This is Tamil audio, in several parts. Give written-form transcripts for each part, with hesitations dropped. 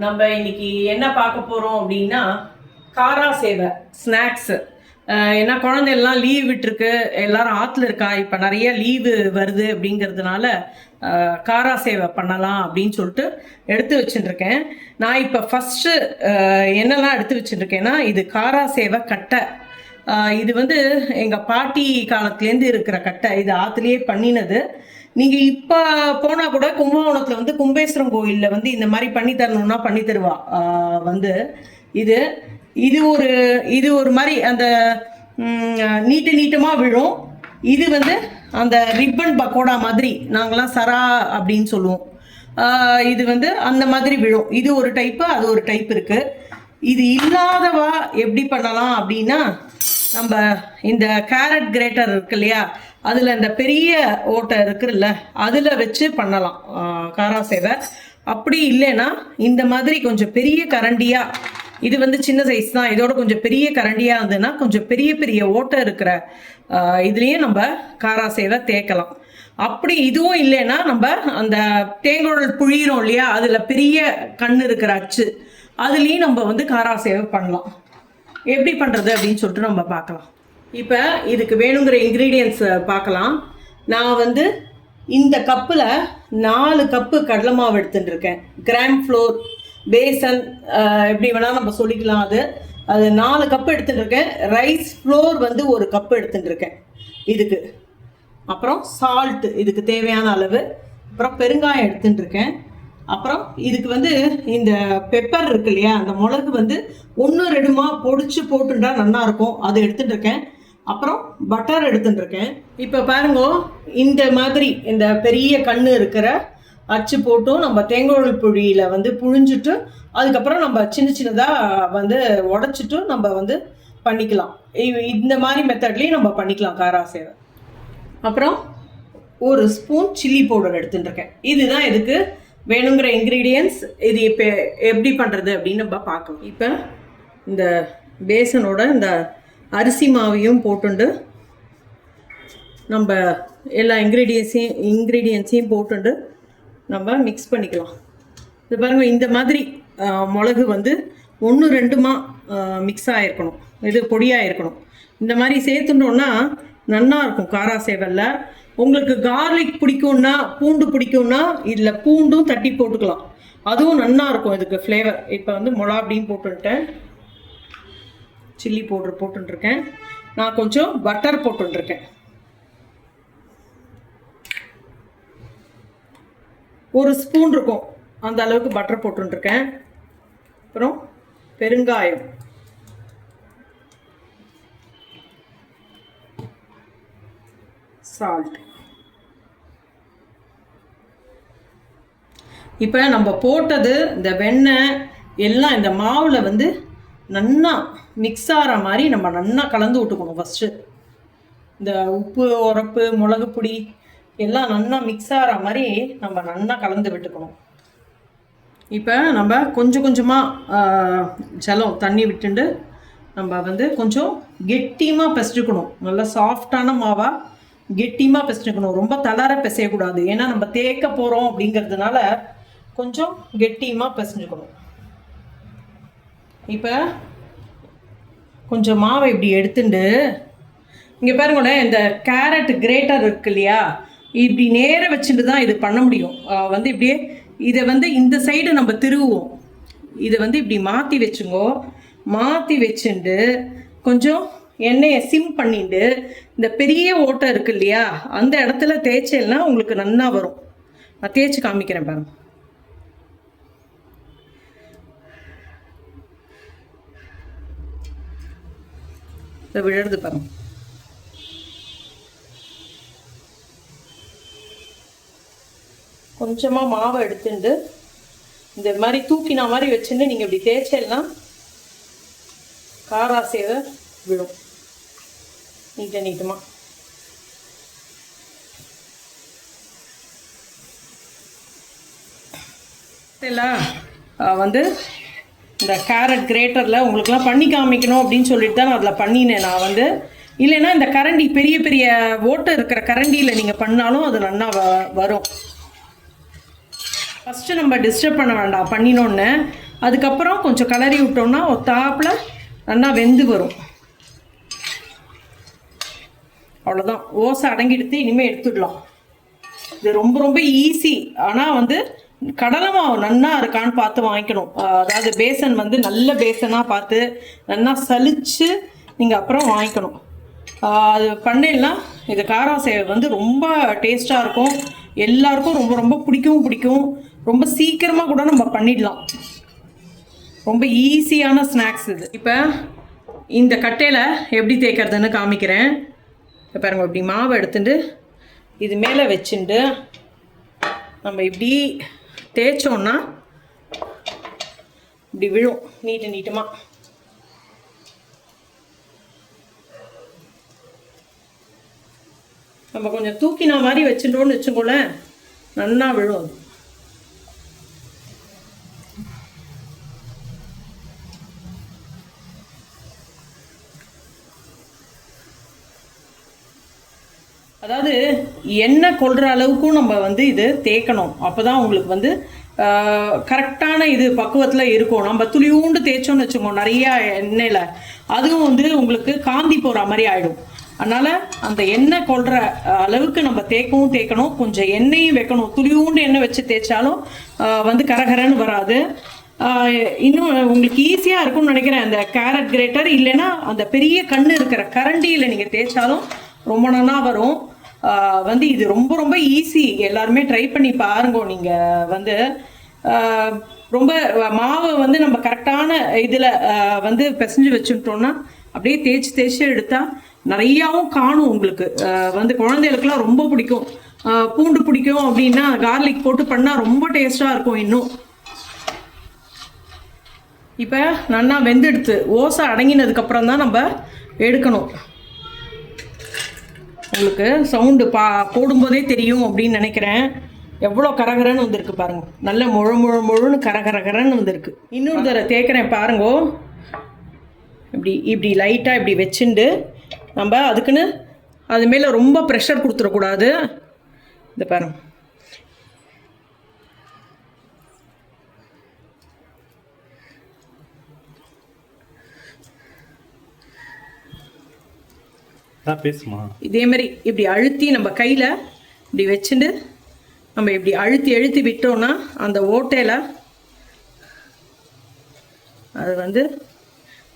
நம்ம இன்னைக்கு என்ன பார்க்க போகிறோம் அப்படின்னா காரா சேவை ஸ்நாக்ஸு. ஏன்னா குழந்தையெல்லாம் லீவ் விட்டுருக்கு, எல்லாரும் ஆற்றுல இருக்கா, இப்போ நிறைய லீவு வருது அப்படிங்கிறதுனால காரா சேவை பண்ணலாம் அப்படின்னு சொல்லிட்டு எடுத்து வச்சுட்டுருக்கேன். நான் இப்போ ஃபஸ்ட்டு என்னெல்லாம் எடுத்து வச்சுட்டுருக்கேன்னா, இது காரா சேவை கட்டை. இது வந்து எங்கள் பாட்டி காலத்துலேருந்து இருக்கிற கட்டை. இது ஆற்றுலேயே பண்ணினது. நீங்கள் இப்போ போனால் கூட கும்பகோணத்தில் வந்து கும்பேஸ்வரம் கோயிலில் வந்து இந்த மாதிரி பண்ணி தரணுன்னா பண்ணி தருவா. வந்து இது இது ஒரு மாதிரி அந்த நீட்டமாக விழும். இது வந்து அந்த ரிப்பன் பக்கோடா மாதிரி நாங்களாம் சரா அப்படின்னு சொல்லுவோம். இது வந்து அந்த மாதிரி விழும். இது ஒரு டைப்பு, அது ஒரு டைப் இருக்குது. இது இல்லாதவா எப்படி பண்ணலாம் அப்படின்னா, நம்ம இந்த கேரட் கிரேட்டர் இருக்கு இல்லையா, அதில் இந்த பெரிய ஓட்டை இருக்குல்ல, அதில் வச்சு பண்ணலாம் காரா சேவை. அப்படி இல்லைன்னா இந்த மாதிரி கொஞ்சம் பெரிய கரண்டியாக, இது வந்து சின்ன சைஸ் தான், இதோட கொஞ்சம் பெரிய கரண்டியாக இருந்ததுன்னா கொஞ்சம் பெரிய பெரிய ஓட்டை இருக்கிற இதுலேயும் நம்ம காரா சேவை தேய்க்கலாம். அப்படி இதுவும் இல்லைன்னா நம்ம அந்த தேங்குழல் புழியிறோம் இல்லையா, அதில் பெரிய கண் இருக்கிற அச்சு, அதுலேயும் நம்ம வந்து காரா சேவை பண்ணலாம். எப்படி பண்ணுறது அப்படின்னு சொல்லிட்டு நம்ம பார்க்கலாம். இப்போ இதுக்கு வேணுங்கிற இன்க்ரீடியன்ஸ் பார்க்கலாம். நான் வந்து இந்த கப்பில் 4 கப்பு கடலை மாவு எடுத்துட்டுருக்கேன். கிராம் ஃப்ளோர், பேசன், எப்படி வேணால் நம்ம சொல்லிக்கலாம். அது 4 கப்பு எடுத்துட்டுருக்கேன். ரைஸ் ஃப்ளோர் வந்து 1 கப்பு எடுத்துட்டுருக்கேன் இதுக்கு. அப்புறம் சால்ட்டு இதுக்கு தேவையான அளவு. அப்புறம் பெருங்காயம் எடுத்துட்டுருக்கேன். அப்புறம் இதுக்கு வந்து இந்த பெப்பர் இருக்கு இல்லையா, அந்த மிளகு வந்து 1-2 பொடிச்சு போட்டுட்டா நல்லாயிருக்கும், அது எடுத்துட்டுருக்கேன். அப்புறம் பட்டர் எடுத்துட்டுருக்கேன். இப்போ பாருங்க, இந்த மாதிரி இந்த பெரிய கண் இருக்கிற அச்சு போட்டும் நம்ம தேங்குழல் புழியில் வந்து புழிஞ்சிட்டு அதுக்கப்புறம் நம்ம சின்னதாக வந்து உடச்சிட்டு நம்ம வந்து பண்ணிக்கலாம். இந்த மாதிரி மெத்தட்லேயும் நம்ம பண்ணிக்கலாம் காரா சேவை. அப்புறம் 1 ஸ்பூன் சில்லி பவுடர் எடுத்துட்டுருக்கேன். இதுதான் இதுக்கு வேணுங்கிற இன்க்ரீடியன்ஸ். இது இப்போ எப்படி பண்ணுறது அப்படின்னு நம்ம பார்க்கலாம். இப்போ இந்த பேசனோட இந்த அரிசி மாவையும் போட்டுண்டு நம்ம எல்லா இன்க்ரீடியன்ஸையும் போட்டுண்டு நம்ம மிக்ஸ் பண்ணிக்கலாம். இது பாருங்கள், இந்த மாதிரி மிளகு வந்து 1-2 மிக்ஸ் ஆகிருக்கணும், இது பொடியாக இருக்கணும். இந்த மாதிரி சேர்த்துட்டோன்னா நல்லா இருக்கும் காரா சேவையில். உங்களுக்கு கார்லிக் பிடிக்கும்னா, பூண்டு பிடிக்கும்னா இதில் பூண்டும் தட்டி போட்டுக்கலாம், அதுவும் நல்லா இருக்கும் இதுக்கு ஃப்ளேவர். இப்போ வந்து மிளகா அப்படின்னு போட்டுட்டேன், சில்லி பவுடர் போட்டுருக்கேன். நான் கொஞ்சம் பட்டர் போட்டுருக்கேன். 1 ஸ்பூன் இருக்கும் அந்த அளவுக்கு பட்டர் போட்டுருக்கேன். அப்புறம் பெருங்காயம், சால்ட். இப்போ நம்ம போட்டது இந்த வெண்ணெய் எல்லாம் இந்த மாவில் வந்து நல்லா மிக்ஸ் ஆகிற மாதிரி நம்ம நல்லா கலந்து விட்டுக்கணும். ஃபஸ்ட்டு இந்த உப்பு, உரப்பு, மிளகு பொடி எல்லாம் நல்லா மிக்ஸ் ஆகிற மாதிரி நம்ம நல்லா கலந்து விட்டுக்கணும். இப்போ நம்ம கொஞ்சமாக ஜலம் தண்ணி விட்டுண்டு நம்ம வந்து கொஞ்சம் கெட்டியமாக பிசைஞ்சுக்கணும். நல்லா சாஃப்டான மாவாக கெட்டியமாக பிசைஞ்சுக்கணும். ரொம்ப தளர பிசையக்கூடாது, ஏன்னா நம்ம தேய்க்க போகிறோம் அப்படிங்கிறதுனால கொஞ்சம் கெட்டியமாக பிசைஞ்சுக்கணும். இப்போ கொஞ்சம் மாவை இப்படி எடுத்துட்டு இங்கே பாருங்களேன், இந்த கேரட் கிரேட்டர் இருக்கு இல்லையா, இப்படி நேர வச்சுட்டு தான் இது பண்ண முடியும். வந்து இப்படியே இதை வந்து இந்த சைடு நம்ம திருவுவோம், இதை வந்து இப்படி மாற்றி வச்சுங்கோ. மாற்றி வச்சுட்டு கொஞ்சம் எண்ணெயை சிம் பண்ணிட்டு இந்த பெரிய ஓட்டை இருக்கு இல்லையா, அந்த இடத்துல தேய்ச்சேன்னா உங்களுக்கு நல்லா வரும். நான் தேய்ச்சி காமிக்கிறேன் பாருங்க. இதை விழுறது பாருங்க. கொஞ்சமாக மாவை எடுத்துட்டு இந்த மாதிரி தூக்கினா மாதிரி வச்சுட்டு நீங்கள் இப்படி தேய்ச்செல்லாம் காரா சேவை விழும் நீட்டமாக. எல்லாம் வந்து இந்த கேரட் கிரேட்டரில் உங்களுக்குலாம் பண்ணி காமிக்கணும் அப்படின்னு சொல்லிட்டு தான் நான் அதில் பண்ணினேன். நான் வந்து இல்லைன்னா இந்த கரண்டி பெரிய பெரிய ஓட்டை இருக்கிற கரண்டியில் நீங்கள் பண்ணாலும் அது நல்லா வரும். ஃபஸ்ட்டு நம்ம டிஸ்டர்ப் பண்ண வேண்டாம் பண்ணினோன்னு. அதுக்கப்புறம் கொஞ்சம் கிளறி விட்டோம்னா ஒத்தாப்பில் நல்லா வெந்து வரும். அவ்வளோதான், ஓசை அடங்கிடுத்து. இனிமேல் எடுத்துடலாம். இது ரொம்ப ரொம்ப ஈஸி. ஆனால் வந்து கடலை மாவு நன்னா இருக்கான்னு பார்த்து வாங்கிக்கணும். அதாவது பேசன் வந்து நல்ல பேசனாக பார்த்து நல்லா சலிச்சு நீங்கள் அப்புறம் வாங்கிக்கணும். அது பண்ணிடலாம். இது காரா சேவை வந்து ரொம்ப டேஸ்ட்டாக இருக்கும். எல்லாருக்கும் ரொம்ப ரொம்ப பிடிக்கும். ரொம்ப சீக்கிரமாக கூட நம்ம பண்ணிடலாம். ரொம்ப ஈஸியான ஸ்நாக்ஸ் இது. இப்போ இந்த கட்டையில் எப்படி தேய்க்கிறதுன்னு காமிக்கிறேன். இப்போ பாருங்க, இப்படி மாவை எடுத்துட்டு இது மேலே வச்சுட்டு நம்ம இப்படி தேய்ச்சோன்னா இப்படி விழும் நீட்டமாக. நம்ம கொஞ்சம் தூக்கின மாதிரி வச்சுட்டோன்னு வச்சுக்கோங்களேன், நல்லா விழும் அது. அதாவது எண்ணெய் கொள்கிற அளவுக்கும் நம்ம வந்து இது தேய்க்கணும். அப்போ தான் உங்களுக்கு வந்து கரெக்டான இது பக்குவத்தில் இருக்கும். நம்ம துளியூண்டு தேய்ச்சோன்னு வச்சுக்கோங்க நிறையா எண்ணெயில், அதுவும் வந்து உங்களுக்கு காந்தி போகிற மாதிரி ஆகிடும். அதனால் அந்த எண்ணெய் கொள்கிற அளவுக்கு நம்ம தேய்க்கணும். கொஞ்சம் எண்ணெயும் வைக்கணும். துளியூண்டு எண்ணெய் வச்சு தேய்ச்சாலும் வந்து கரகரன்னு வராது. இன்னும் உங்களுக்கு ஈஸியாக இருக்கும்னு நினைக்கிறேன். அந்த கேரட் கிரேட்டர் இல்லைன்னா அந்த பெரிய கண் இருக்கிற கரண்டியில் நீங்கள் தேய்ச்சாலும் ரொம்ப நல்லா வரும். வந்து இது ரொம்ப ரொம்ப ஈஸி. எல்லாருமே ட்ரை பண்ணி பாருங்க. நீங்கள் வந்து ரொம்ப மாவை வந்து நம்ம கரெக்டான இதில் வந்து பிசைஞ்சு வச்சுட்டோம்னா அப்படியே தேய்ச்சி எடுத்தால் நிறையாவும் காணும். உங்களுக்கு வந்து குழந்தைகளுக்குலாம் ரொம்ப பிடிக்கும். பூண்டு பிடிக்கும் அப்படின்னா கார்லிக் போட்டு பண்ணால் ரொம்ப டேஸ்ட்டாக இருக்கும். இன்னும் இப்போ நல்லா வெந்தெடுத்து ஓசை அடங்கினதுக்கப்புறம் தான் நம்ம எடுக்கணும். உங்களுக்கு சவுண்டு போடும்போதே தெரியும் அப்படின்னு நினைக்கிறேன். எவ்வளோ கரகரன்னு வந்திருக்கு பாருங்க. நல்ல முழுன்னு கரகரன்னு வந்திருக்கு. இன்னொரு தடவை தேய்க்கிறேன் பாருங்கோ. இப்படி லைட்டாக இப்படி வச்சுண்டு நம்ம அதுக்குன்னு அது மேலே ரொம்ப ப்ரெஷர் கொடுத்துடக்கூடாது. இந்த பாருங்க, பேசுமா இதே மாதிரி இப்படி அழுத்தி நம்ம கையில் இப்படி வச்சுட்டு நம்ம இப்படி அழுத்தி விட்டோம்னா அந்த ஓட்டையில் அது வந்து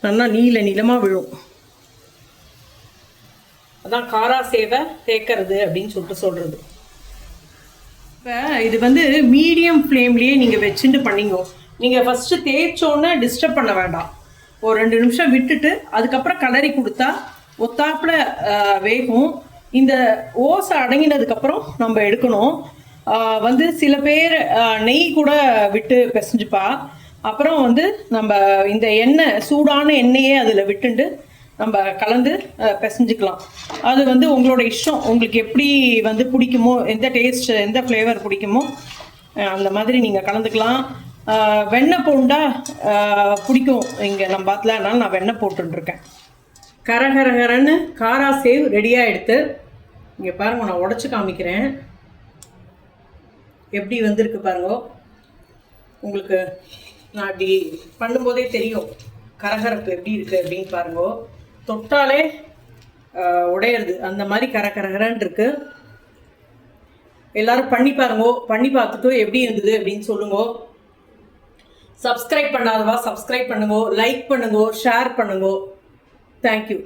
நல்லா நீளமாக விழும். அதான் காரா சேவை தேக்கிறது அப்படின்னு சொல்கிறது. இப்போ இது வந்து மீடியம் ஃப்ளேம்லேயே நீங்கள் வச்சுட்டு பண்ணிங்க. நீங்கள் ஃபஸ்ட்டு தேய்ச்சோன்னே டிஸ்டர்ப் பண்ண வேண்டாம். ஒரு 2 நிமிஷம் விட்டுட்டு அதுக்கப்புறம் கலரி கொடுத்தா ஒத்தாப்புல வேகும். இந்த ஓசை அடங்கினதுக்கப்புறம் நம்ம எடுக்கணும். வந்து சில பேர் நெய் கூட விட்டு பிசைஞ்சுப்பா. அப்புறம் வந்து நம்ம இந்த எண்ணெய் சூடான எண்ணெயே அதில் விட்டுண்டு நம்ம கலந்து பிசைஞ்சுக்கலாம். அது வந்து உங்களோட இஷ்டம். உங்களுக்கு எப்படி வந்து பிடிக்குமோ, எந்த டேஸ்ட் எந்த ஃப்ளேவர் பிடிக்குமோ அந்த மாதிரி நீங்கள் கலந்துக்கலாம். வெண்ணெய் போண்டா பிடிக்கும் இங்கே நம்ம பார்த்துல, அதனால நான் வெண்ணெய் போட்டுருக்கேன். கரகரகரன்னு காரா சேவ் ரெடியாக எடுத்து இங்கே பாருங்க, நான் உடச்சி காமிக்கிறேன். எப்படி வந்திருக்கு பாருங்க. உங்களுக்கு நான் அப்படி பண்ணும்போதே தெரியும் கரகரப்பு எப்படி இருக்குது அப்படின்னு பாருங்க. தொட்டாலே உடையிறது அந்த மாதிரி கரகரகரன்னு இருக்கு. எல்லாரும் பண்ணி பாருங்க. பண்ணி பார்த்துட்டு எப்படி இருந்தது அப்படின்னு சொல்லுங்க. சப்ஸ்கிரைப் பண்ணாதவா சப்ஸ்கிரைப் பண்ணுங்க, லைக் பண்ணுங்க, ஷேர் பண்ணுங்க. Thank you.